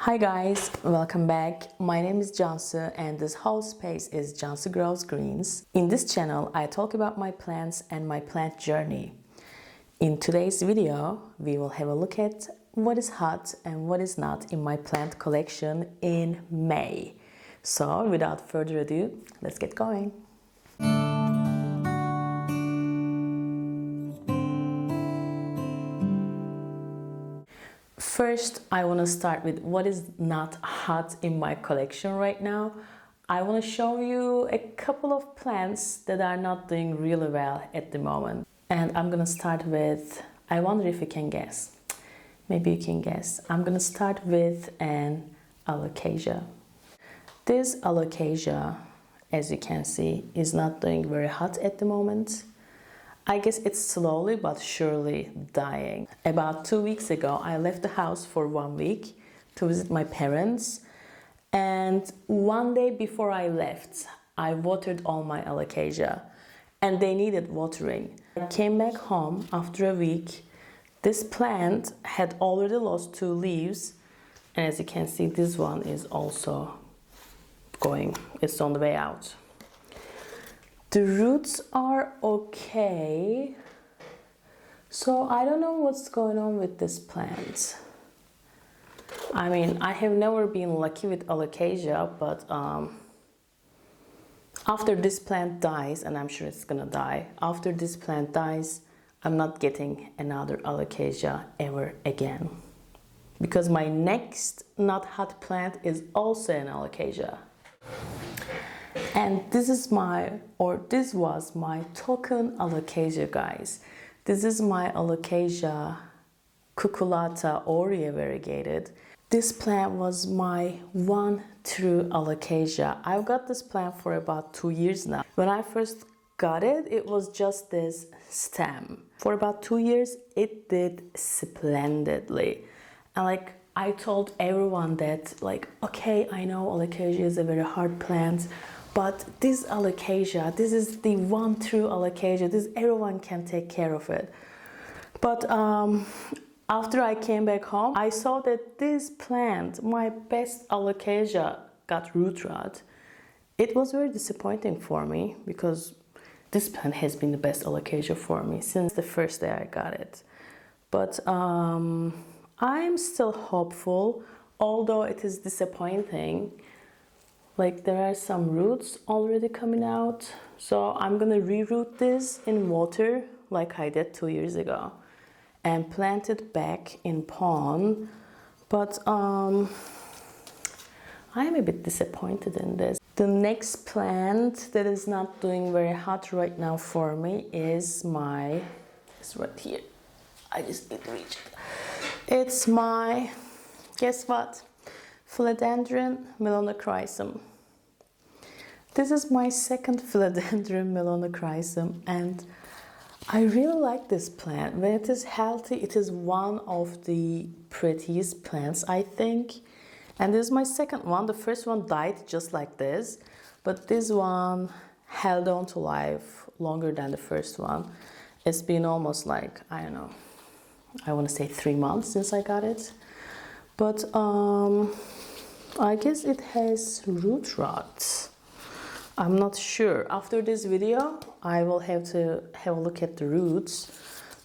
Hi guys, welcome back. My name is Cansu and this whole space is Cansu Grows Greens. In this channel, I talk about my plants and my plant journey. In today's video, we will have a look at what is hot and what is not in my plant collection in May. So without further ado, let's get going. First, I want to start with what is not hot in my collection right now. I want to show you a couple of plants that are not doing really well at the moment. And I'm going to start with, I wonder if you can guess. Maybe you can guess. I'm going to start with an alocasia. This alocasia, as you can see, is not doing very hot at the moment. I guess it's slowly but surely dying. About 2 weeks ago, I left the house for 1 week to visit my parents. And one day before I left, I watered all my alocasia and they needed watering. I came back home after a week. This plant had already lost 2 leaves. And as you can see, this one is also going, it's on the way out. The roots are okay, so I don't know what's going on with this plant. I mean, I have never been lucky with alocasia, but after this plant dies, and I'm sure it's gonna die, after this plant dies, I'm not getting another alocasia ever again. Because my next not hot plant is also an alocasia. And this was my token alocasia, guys. This is my alocasia cucullata aurea variegated. This plant was my one true alocasia. I've got this plant for about 2 years now. When I first got it, it was just this stem. For about 2 years, it did splendidly. And I told everyone that okay, I know alocasia is a very hard plant, but this alocasia, this is the one true alocasia. Everyone can take care of it. But after I came back home, I saw that this plant, my best alocasia, got root rot. It was very disappointing for me because this plant has been the best alocasia for me since the first day I got it. But I'm still hopeful, although it is disappointing. There are some roots already coming out. So I'm gonna reroot this in water like I did 2 years ago and plant it back in pond. But I am a bit disappointed in this. The next plant that is not doing very hot right now for me is it's right here. I just need to reach it. It's my, guess what? Philodendron melanochryzum. This is my second philodendron melanochryzum and I really like this plant. When it is healthy, it is one of the prettiest plants, I think. And this is my second one. The first one died just like this, but this one held on to life longer than the first one. It's been almost I don't know, I want to say 3 months since I got it. But I guess it has root rot. I'm not sure. After this video, I will have to have a look at the roots,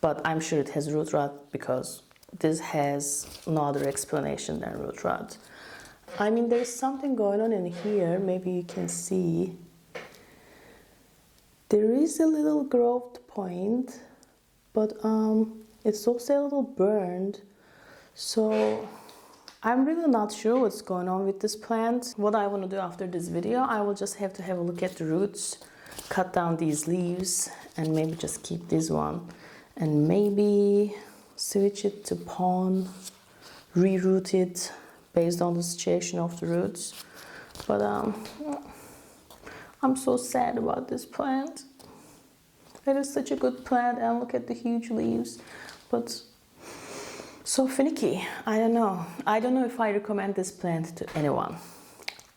but I'm sure it has root rot because this has no other explanation than root rot. I mean, there's something going on in here. Maybe you can see. There is a little growth point, but it's also a little burned. So I'm really not sure what's going on with this plant. What I want to do after this video, I will just have to have a look at the roots, cut down these leaves, and maybe just keep this one. And maybe switch it to pond, reroot it based on the situation of the roots. But I'm so sad about this plant. It is such a good plant and look at the huge leaves, but so finicky. I don't know. I don't know if I recommend this plant to anyone.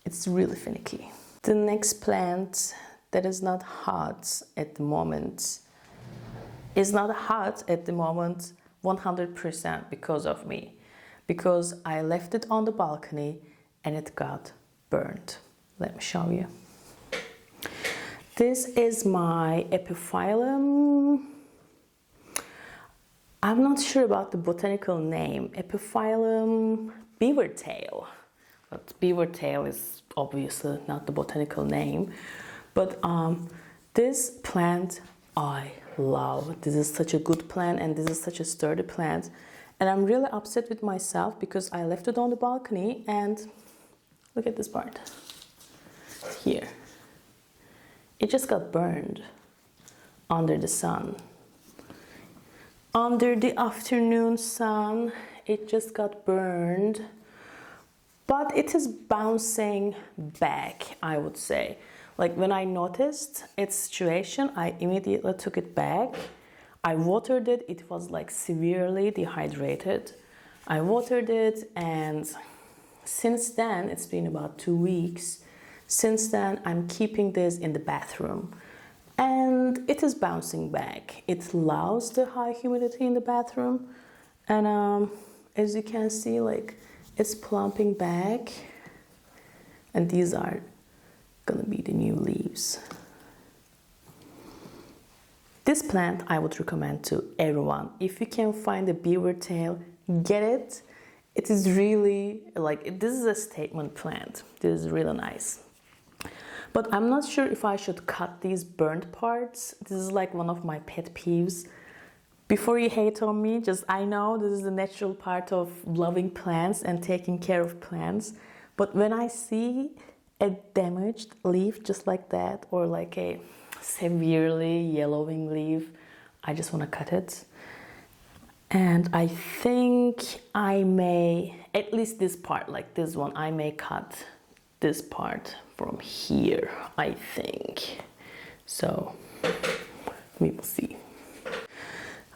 It's really finicky. The next plant that is not hot at the moment is not hot at the moment 100% because of me. because I left it on the balcony and it got burned. Let me show you. This is my epiphyllum. I'm not sure about the botanical name. Epiphyllum beaver tail. But beaver tail is obviously not the botanical name. But this plant I love. This is such a good plant and this is such a sturdy plant. And I'm really upset with myself because I left it on the balcony and look at this part here. It just got burned under the sun. Under the afternoon sun, it just got burned. But it is bouncing back, I would say. Like when I noticed its situation, I immediately took it back. I watered it. It was like severely dehydrated. I watered it, and since then, it's been about 2 weeks. Since then, I'm keeping this in the bathroom. And it is bouncing back. It loves the high humidity in the bathroom. And as you can see, like it's plumping back. And these are gonna be the new leaves. This plant I would recommend to everyone. If you can find a beaver tail, get it. It is really like, this is a statement plant. This is really nice. But I'm not sure if I should cut these burnt parts. This is like one of my pet peeves. Before you hate on me, just I know this is the natural part of loving plants and taking care of plants. But when I see a damaged leaf just like that, or like a severely yellowing leaf, I just want to cut it. And I think I may, at least this part, like this one, I may cut this part from here, I think. So we will see.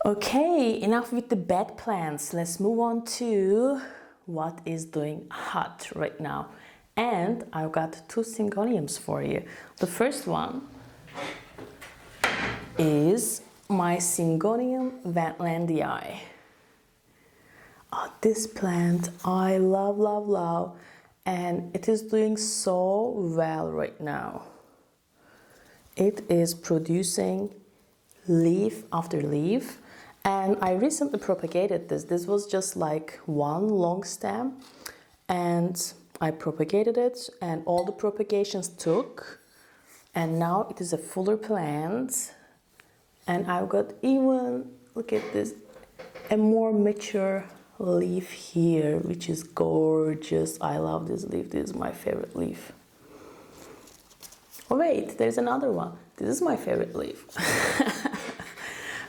Okay, enough with the bad plants. Let's move on to what is doing hot right now. And I've got 2 syngoniums for you. The first one is my Syngonium Vanlandii. Oh, this plant I love, love, love. And it is doing so well right now. It is producing leaf after leaf. And I recently propagated this. This was just like one long stem. And I propagated it, and all the propagations took, and now it is a fuller plant. And I've got even, look at this, a more mature leaf here, which is gorgeous. I love this leaf. This is my favorite leaf. Oh wait, there's another one. This is my favorite leaf.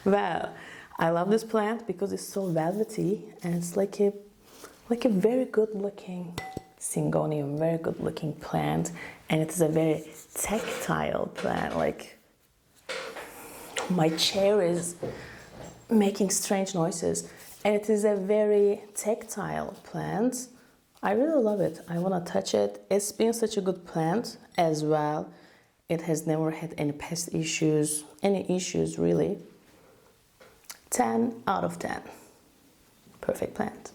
Well, I love this plant because it's so velvety, and it's like a very good looking Syngonium, very good looking plant, and it is a very tactile plant. Like my chair is making strange noises, and it is a very tactile plant. I really love it. I want to touch it. It's been such a good plant as well. It has never had any pest issues, any issues really. 10 out of 10. Perfect plant.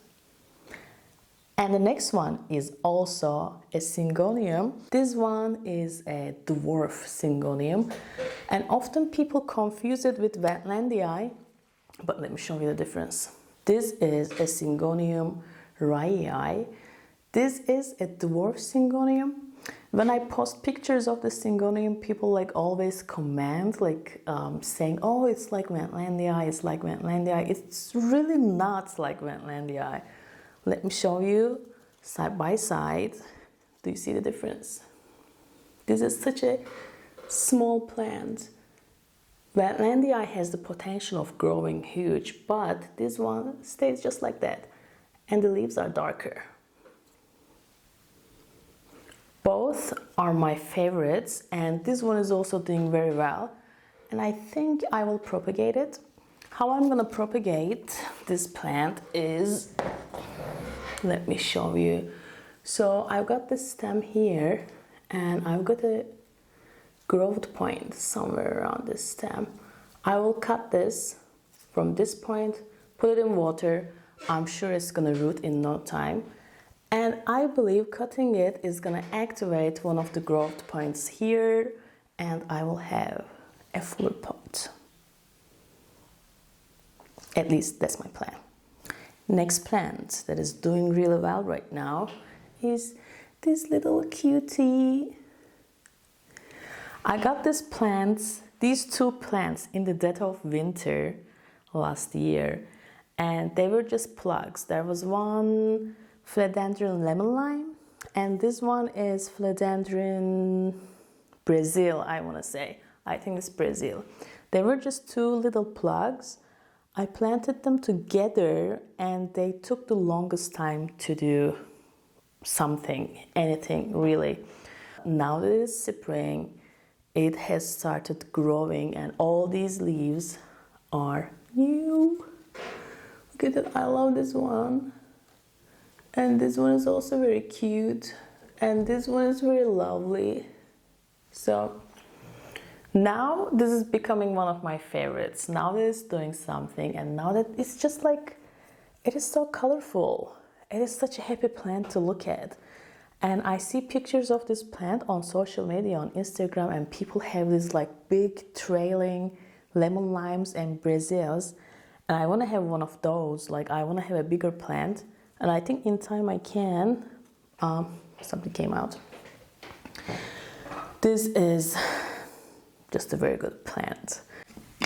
And the next one is also a Syngonium. This one is a dwarf Syngonium, and often people confuse it with Vanlandii, but let me show you the difference. This is a Syngonium raii. This is a dwarf Syngonium. When I post pictures of the Syngonium, people like always comment, like saying, oh, it's like Vanlandii, it's like Vanlandii. It's really not like Vanlandii. Let me show you side by side. Do you see the difference? This is such a small plant. Vanlandii has the potential of growing huge, but this one stays just like that. And the leaves are darker. Both are my favorites, and this one is also doing very well. And I think I will propagate it. How I'm gonna propagate this plant is, let me show you. So I've got this stem here, and I've got a growth point somewhere around this stem. I will cut this from this point, put it in water. I'm sure it's gonna root in no time. And I believe cutting it is gonna activate one of the growth points here, and I will have a fuller pot. At least that's my plan. Next plant that is doing really well right now is this little cutie. I got these two plants in the dead of winter last year, and they were just plugs. There was one philodendron lemon lime, and this one is philodendron Brazil, I want to say. I think it's Brazil. They were just two little plugs. I planted them together, and they took the longest time to do something, anything really. Now that it's spring, it has started growing, and all these leaves are new. Look at that, I love this one. And this one is also very cute, and this one is very lovely. So now this is becoming one of my favorites. Now that it's doing something, and now that it's just like, it is so colorful. It is such a happy plant to look at. And I see pictures of this plant on social media, on Instagram, and people have these like big trailing lemon limes and Brazils. And I want to have one of those. Like, I want to have a bigger plant. And I think in time I can. Something came out. This is just a very good plant.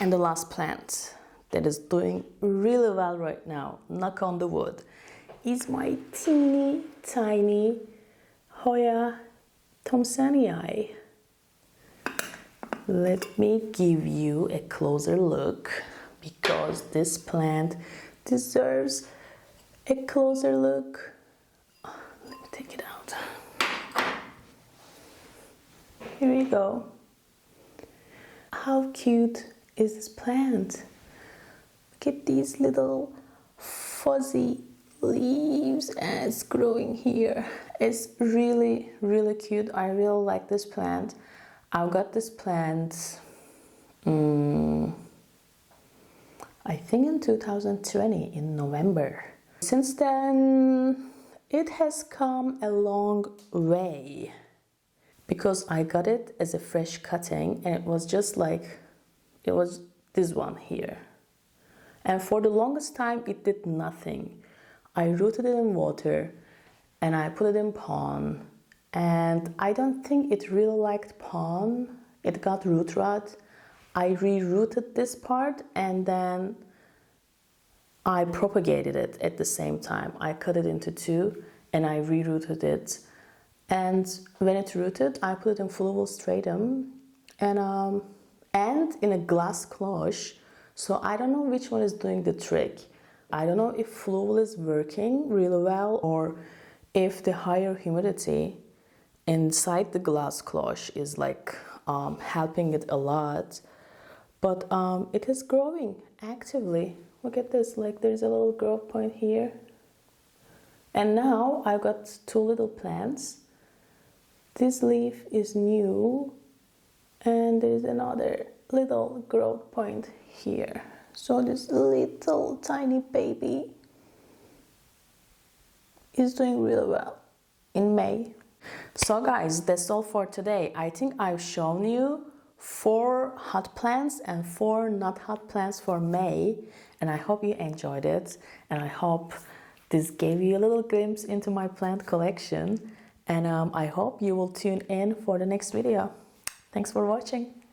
And the last plant that is doing really well right now, knock on the wood, is my teeny tiny Hoya Thompsonii. Let me give you a closer look, because this plant deserves a closer look. Let me take it out. Here we go. How cute is this plant? Look at these little fuzzy leaves, and it's growing here. It's really, really cute. I really like this plant. I got this plant I think in 2020 in November. Since then it has come a long way, because I got it as a fresh cutting, and it was just like, it was this one here. And for the longest time it did nothing. I rooted it in water and I put it in pond, and I don't think it really liked pond. It got root rot. I re-rooted this part, and then I propagated it at the same time. I cut it into two and I re-rooted it. And when it rooted, I put it in fluvole stratum and in a glass cloche. So I don't know which one is doing the trick. I don't know if fluvole is working really well, or if the higher humidity inside the glass cloche is like helping it a lot. But it is growing actively. Look at this, like there's a little growth point here. And now I've got two little plants. This leaf is new, and there is another little growth point here. So this little tiny baby is doing really well in May. So guys, that's all for today. I think I've shown you 4 hot plants and 4 not hot plants for May, and I hope you enjoyed it, and I hope this gave you a little glimpse into my plant collection, and I hope you will tune in for the next video. Thanks for watching.